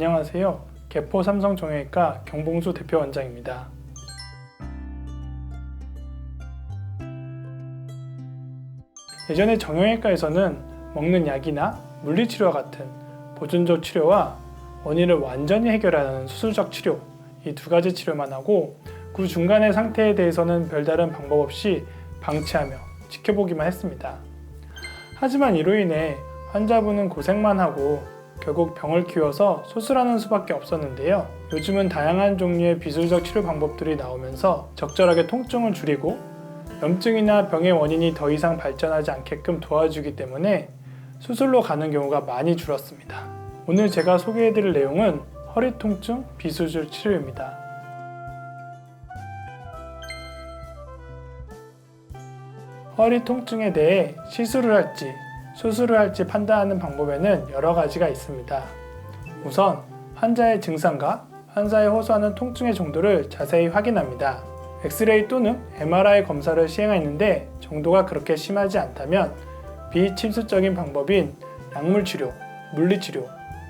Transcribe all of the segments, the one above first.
안녕하세요. 개포 삼성정형외과 경봉수 대표 원장입니다. 예전에 정형외과에서는 먹는 약이나 물리치료와 같은 보존적 치료와 원인을 완전히 해결하는 수술적 치료, 이 두 가지 치료만 하고 그 중간의 상태에 대해서는 별다른 방법 없이 방치하며 지켜보기만 했습니다. 하지만 이로 인해 환자분은 고생만 하고 결국 병을 키워서 수술하는 수밖에 없었는데요. 요즘은 다양한 종류의 비술적 치료 방법들이 나오면서 적절하게 통증을 줄이고 염증이나 병의 원인이 더 이상 발전하지 않게끔 도와주기 때문에 수술로 가는 경우가 많이 줄었습니다. 오늘 제가 소개해드릴 내용은 허리 통증 비수술 치료입니다. 허리 통증에 대해 시술을 할지 수술을 할지 판단하는 방법에는 여러 가지가 있습니다. 우선 환자의 증상과 환자의 호소하는 통증의 정도를 자세히 확인합니다. 엑스레이 또는 MRI 검사를 시행하는데 정도가 그렇게 심하지 않다면 비침수적인 방법인 약물치료, 물리치료,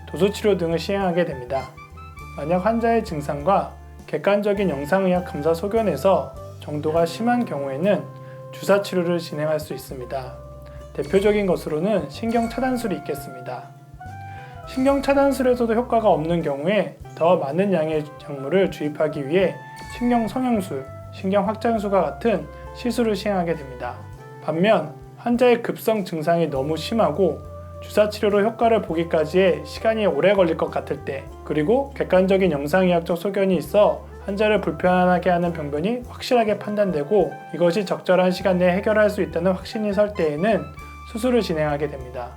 도수치료 등을 시행하게 됩니다. 만약 환자의 증상과 객관적인 영상의학 검사 소견에서 정도가 심한 경우에는 주사치료를 진행할 수 있습니다. 대표적인 것으로는 신경차단술이 있겠습니다. 신경차단술에서도 효과가 없는 경우에 더 많은 양의 약물을 주입하기 위해 신경성형술, 신경확장술과 같은 시술을 시행하게 됩니다. 반면 환자의 급성 증상이 너무 심하고 주사치료로 효과를 보기까지의 시간이 오래 걸릴 것 같을 때, 그리고 객관적인 영상의학적 소견이 있어 환자를 불편하게 하는 병변이 확실하게 판단되고 이것이 적절한 시간 내에 해결할 수 있다는 확신이 설 때에는 수술을 진행하게 됩니다.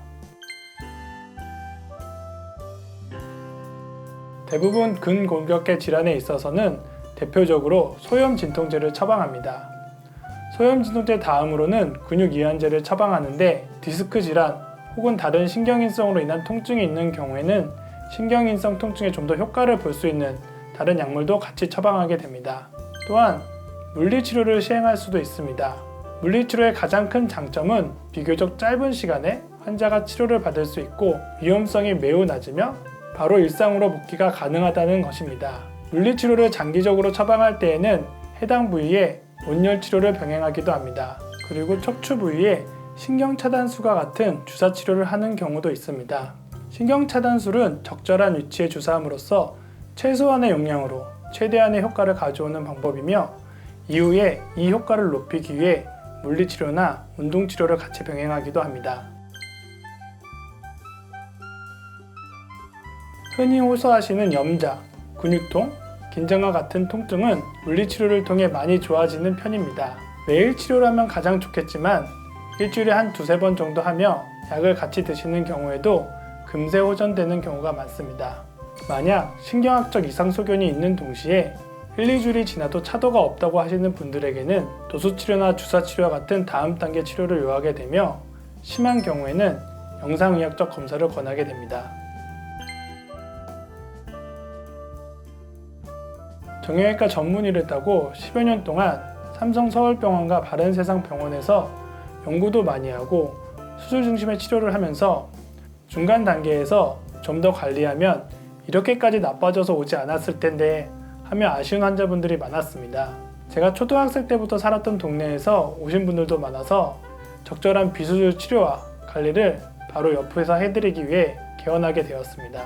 대부분 근골격계 질환에 있어서는 대표적으로 소염 진통제를 처방합니다. 소염 진통제 다음으로는 근육 이완제를 처방하는데 디스크 질환 혹은 다른 신경인성으로 인한 통증이 있는 경우에는 신경인성 통증에 좀 더 효과를 볼 수 있는 다른 약물도 같이 처방하게 됩니다. 또한 물리치료를 시행할 수도 있습니다. 물리치료의 가장 큰 장점은 비교적 짧은 시간에 환자가 치료를 받을 수 있고 위험성이 매우 낮으며 바로 일상으로 복귀가 가능하다는 것입니다. 물리치료를 장기적으로 처방할 때에는 해당 부위에 온열치료를 병행하기도 합니다. 그리고 척추 부위에 신경차단술과 같은 주사치료를 하는 경우도 있습니다. 신경차단술은 적절한 위치에 주사함으로써 최소한의 용량으로 최대한의 효과를 가져오는 방법이며 이후에 이 효과를 높이기 위해 물리치료나 운동치료를 같이 병행하기도 합니다. 흔히 호소하시는 염자, 근육통, 긴장과 같은 통증은 물리치료를 통해 많이 좋아지는 편입니다. 매일 치료를 하면 가장 좋겠지만 일주일에 한 두세 번 정도 하며 약을 같이 드시는 경우에도 금세 호전되는 경우가 많습니다. 만약 신경학적 이상 소견이 있는 동시에 1, 2주일이 지나도 차도가 없다고 하시는 분들에게는 도수치료나 주사치료와 같은 다음 단계 치료를 요하게 되며 심한 경우에는 영상의학적 검사를 권하게 됩니다. 정형외과 전문의를 따고 10여 년 동안 삼성서울병원과 바른세상병원에서 연구도 많이 하고 수술 중심의 치료를 하면서 중간 단계에서 좀 더 관리하면 이렇게까지 나빠져서 오지 않았을 텐데 하며 아쉬운 환자분들이 많았습니다. 제가 초등학생 때부터 살았던 동네에서 오신 분들도 많아서 적절한 비수술 치료와 관리를 바로 옆에서 해드리기 위해 개원하게 되었습니다.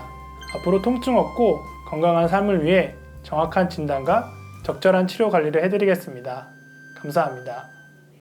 앞으로 통증 없고 건강한 삶을 위해 정확한 진단과 적절한 치료 관리를 해드리겠습니다. 감사합니다.